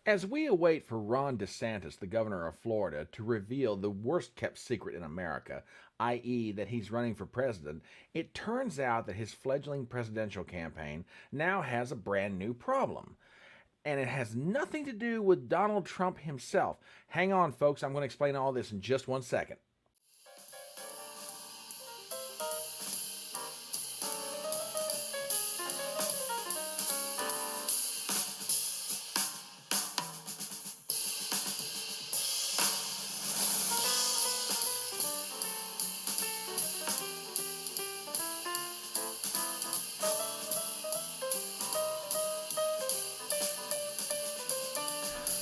As we await for Ron DeSantis, the governor of Florida, to reveal the worst kept secret in America, i.e., that he's running for president, it turns out that his fledgling presidential campaign now has a brand new problem. And it has nothing to do with Donald Trump himself. Hang on, folks, I'm going to explain all this in just 1 second.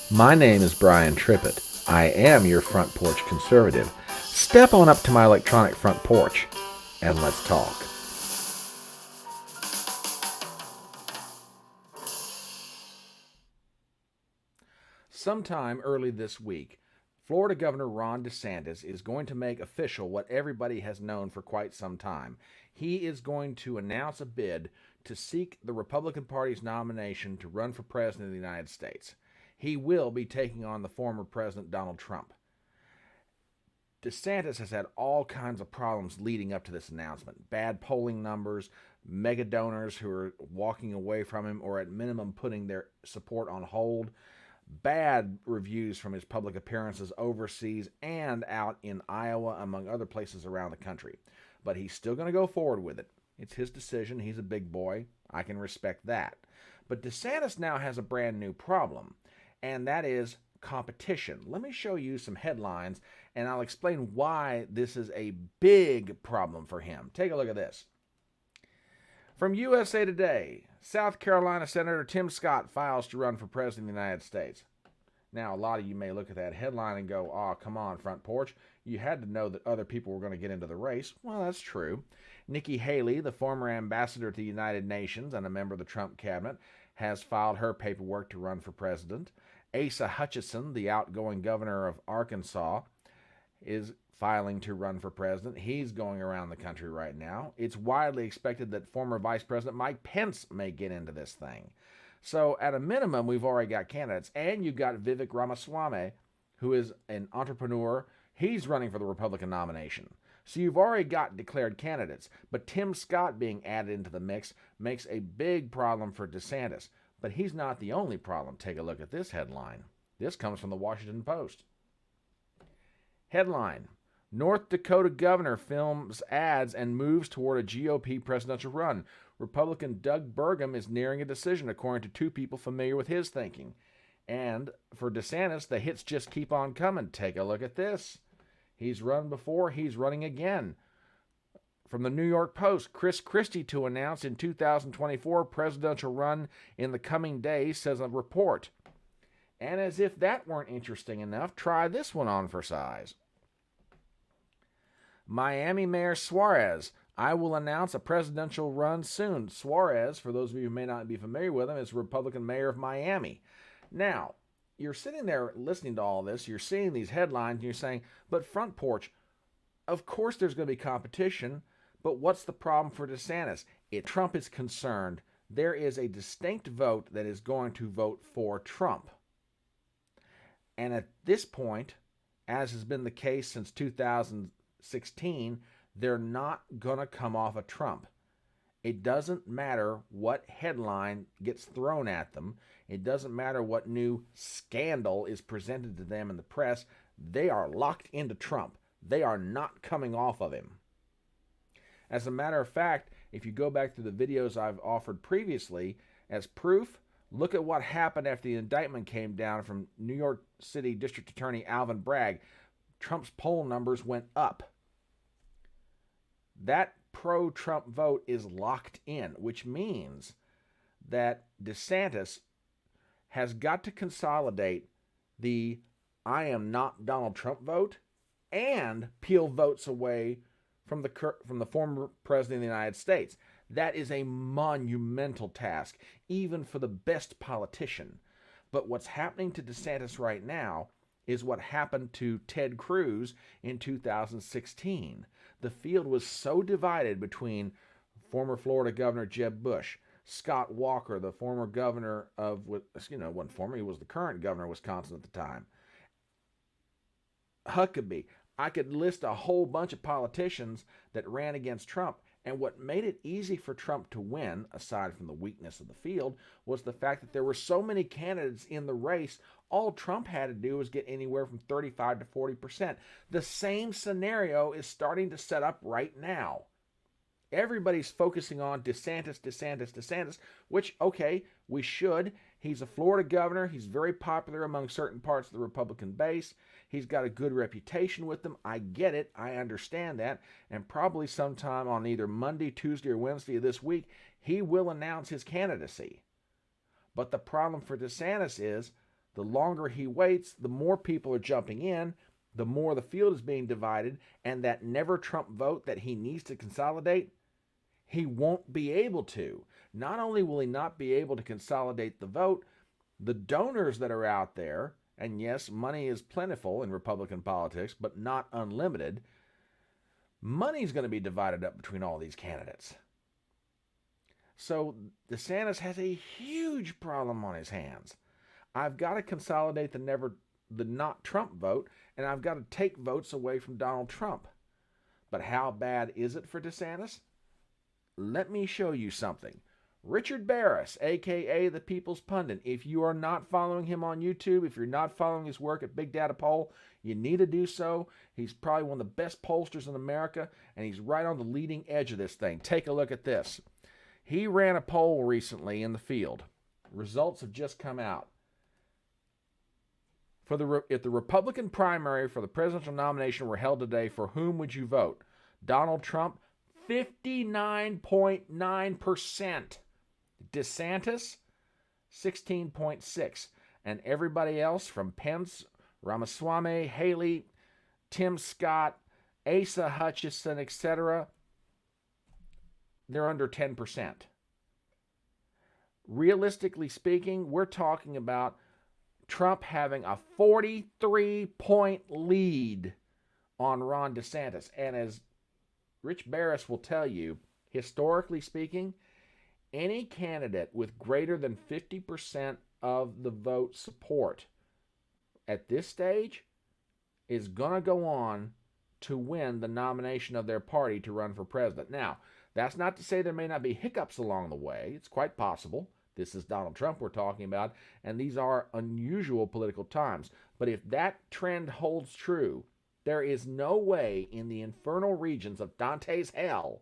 My name is Brian Trippett. I am your front porch conservative. Step on up to my electronic front porch and let's talk. Sometime early this week, Florida Governor Ron DeSantis is going to make official what everybody has known for quite some time. He is going to announce a bid to seek the Republican Party's nomination to run for president of the United States. He will be taking on the former President Donald Trump. DeSantis has had all kinds of problems leading up to this announcement. Bad polling numbers, mega donors who are walking away from him or at minimum putting their support on hold, bad reviews from his public appearances overseas and out in Iowa, among other places around the country. But he's still going to go forward with it. It's his decision. He's a big boy. I can respect that. But DeSantis now has a brand new problem, and that is competition. Let me show you some headlines, and I'll explain why this is a big problem for him. Take a look at this. From USA Today, South Carolina Senator Tim Scott files to run for president of the United States. Now, a lot of you may look at that headline and go, oh, come on, front porch. You had to know that other people were going to get into the race. Well, that's true. Nikki Haley, the former ambassador to the United Nations and a member of the Trump cabinet, has filed her paperwork to run for president. Asa Hutchinson, the outgoing governor of Arkansas, is filing to run for president. He's going around the country right now. It's widely expected that former Vice President Mike Pence may get into this thing. So at a minimum, we've already got candidates. And you've got Vivek Ramaswamy, who is an entrepreneur. He's running for the Republican nomination. So you've already got declared candidates. But Tim Scott being added into the mix makes a big problem for DeSantis. But he's not the only problem. Take a look at this headline. This comes from the Washington Post. Headline: North Dakota governor films ads and moves toward a GOP presidential run. Republican Doug Burgum is nearing a decision, according to two people familiar with his thinking. And for DeSantis, the hits just keep on coming. Take a look at this. He's run before. He's running again. From the New York Post, Chris Christie to announce in 2024 presidential run in the coming days, says a report. And as if that weren't interesting enough, try this one on for size. Miami Mayor Suarez: I will announce a presidential run soon. Suarez, for those of you who may not be familiar with him, is Republican mayor of Miami. Now, you're sitting there listening to all this, you're seeing these headlines, and you're saying, but front porch, of course there's going to be competition, but what's the problem for DeSantis? If Trump is concerned, there is a distinct vote that is going to vote for Trump. And at this point, as has been the case since 2016, they're not going to come off of Trump. It doesn't matter what headline gets thrown at them. It doesn't matter what new scandal is presented to them in the press. They are locked into Trump. They are not coming off of him. As a matter of fact, if you go back to the videos I've offered previously, as proof, look at what happened after the indictment came down from New York City District Attorney Alvin Bragg. Trump's poll numbers went up. That pro-Trump vote is locked in, which means that DeSantis has got to consolidate the I am not Donald Trump vote and peel votes away from the former president of the United States. That is a monumental task, even for the best politician. But what's happening to DeSantis right now is what happened to Ted Cruz in 2016. The field was so divided between former Florida Governor Jeb Bush, Scott Walker, the former governor of, wasn't former, he was the current governor of Wisconsin at the time. Huckabee. I could list a whole bunch of politicians that ran against Trump. And what made it easy for Trump to win, aside from the weakness of the field, was the fact that there were so many candidates in the race. All Trump had to do was get anywhere from 35 to 40%. The same scenario is starting to set up right now. Everybody's focusing on DeSantis, which, okay, we should. He's a Florida governor. He's very popular among certain parts of the Republican base. He's got a good reputation with them. I get it. I understand that. And probably sometime on either Monday, Tuesday, or Wednesday of this week, he will announce his candidacy. But the problem for DeSantis is the longer he waits, the more people are jumping in, the more the field is being divided, and that never Trump vote that he needs to consolidate, he won't be able to. Not only will he not be able to consolidate the vote, the donors that are out there, and yes, money is plentiful in Republican politics, but not unlimited, money's going to be divided up between all these candidates. So DeSantis has a huge problem on his hands. I've got to consolidate the not Trump vote, and I've got to take votes away from Donald Trump. But how bad is it for DeSantis? Let me show you something. Richard Barris, a.k.a. the People's Pundit. If you are not following him on YouTube, if you're not following his work at Big Data Poll, you need to do so. He's probably one of the best pollsters in America, and he's right on the leading edge of this thing. Take a look at this. He ran a poll recently in the field. Results have just come out. If the Republican primary for the presidential nomination were held today, for whom would you vote? Donald Trump, 59.9%. DeSantis, 16.6%. And everybody else from Pence, Ramaswamy, Haley, Tim Scott, Asa Hutchinson, etc., they're under 10%. Realistically speaking, we're talking about Trump having a 43-point lead on Ron DeSantis. And as Rich Barris will tell you, historically speaking, any candidate with greater than 50% of the vote support at this stage is going to go on to win the nomination of their party to run for president. Now, that's not to say there may not be hiccups along the way. It's quite possible. This is Donald Trump we're talking about, and these are unusual political times. But if that trend holds true, there is no way in the infernal regions of Dante's hell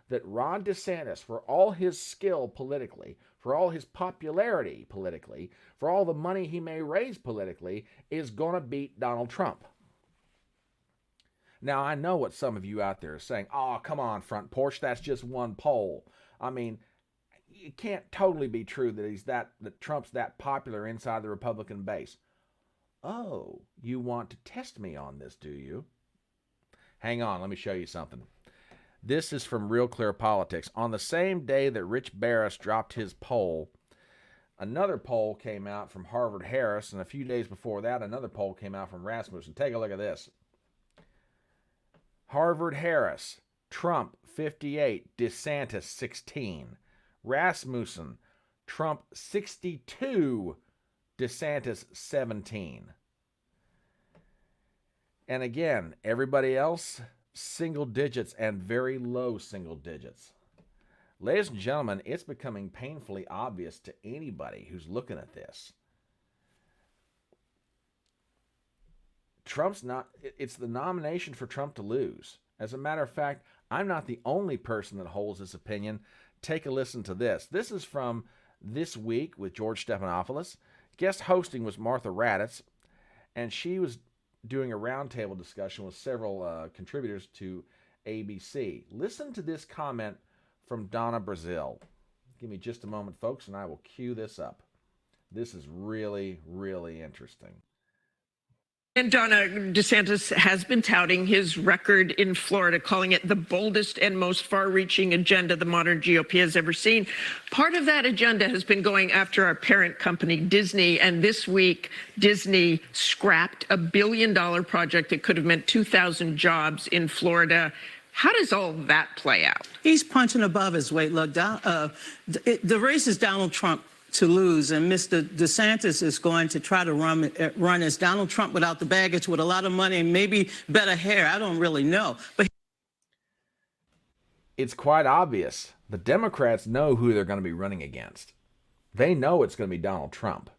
that Ron DeSantis, for all his skill politically, for all his popularity politically, for all the money he may raise politically, is going to beat Donald Trump. Now, I know what some of you out there are saying. Oh, come on, Front Porch, that's just one poll. I mean, it can't totally be true that Trump's that popular inside the Republican base. Oh, you want to test me on this, do you? Hang on, let me show you something. This is from Real Clear Politics. On the same day that Rich Barris dropped his poll, another poll came out from Harvard-Harris, and a few days before that, another poll came out from Rasmussen. Take a look at this. Harvard-Harris, Trump 58, DeSantis 16. Rasmussen, Trump 62, DeSantis 17. And again, everybody else, single digits and very low single digits. Ladies and gentlemen, it's becoming painfully obvious to anybody who's looking at this. It's the nomination for Trump to lose. As a matter of fact, I'm not the only person that holds this opinion. Take a listen to this. This is from This Week with George Stephanopoulos. Guest hosting was Martha Raddatz, and she was doing a roundtable discussion with several contributors to ABC. Listen to this comment from Donna Brazil. Give me just a moment, folks, and I will cue this up. This is really, really interesting. And Donna, DeSantis has been touting his record in Florida, calling it the boldest and most far-reaching agenda the modern GOP has ever seen. Part of that agenda has been going after our parent company, Disney. And this week, Disney scrapped $1 billion project that could have meant 2,000 jobs in Florida. How does all that play out? He's punching above his weight. Look, the race is Donald Trump to lose, and Mr. DeSantis is going to try to run as Donald Trump without the baggage, with a lot of money and maybe better hair. I don't really know. But it's quite obvious. The Democrats know who they're going to be running against. They know it's going to be Donald Trump.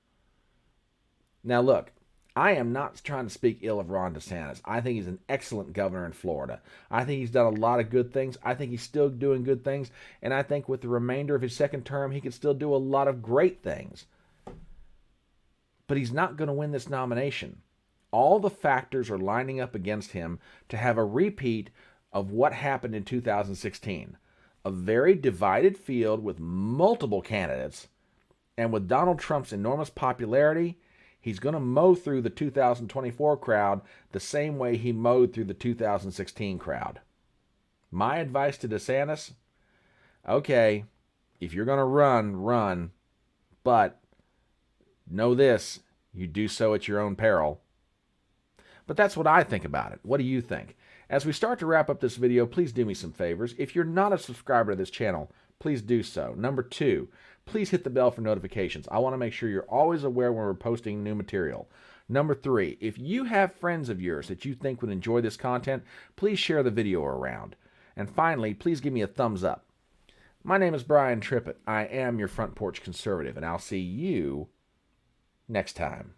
Now, look, I am not trying to speak ill of Ron DeSantis. I think he's an excellent governor in Florida. I think he's done a lot of good things. I think he's still doing good things. And I think with the remainder of his second term, he can still do a lot of great things. But he's not going to win this nomination. All the factors are lining up against him to have a repeat of what happened in 2016. A very divided field with multiple candidates. And with Donald Trump's enormous popularity, he's going to mow through the 2024 crowd the same way he mowed through the 2016 crowd. My advice to DeSantis, okay, if you're going to run, but know this, you do so at your own peril. But that's what I think about it. What do you think? As we start to wrap up this video, please do me some favors. If you're not a subscriber to this channel, please do so. Number 2, please hit the bell for notifications. I want to make sure you're always aware when we're posting new material. Number 3, if you have friends of yours that you think would enjoy this content, please share the video around. And finally, please give me a thumbs up. My name is Brian Trippett. I am your Front Porch Conservative, and I'll see you next time.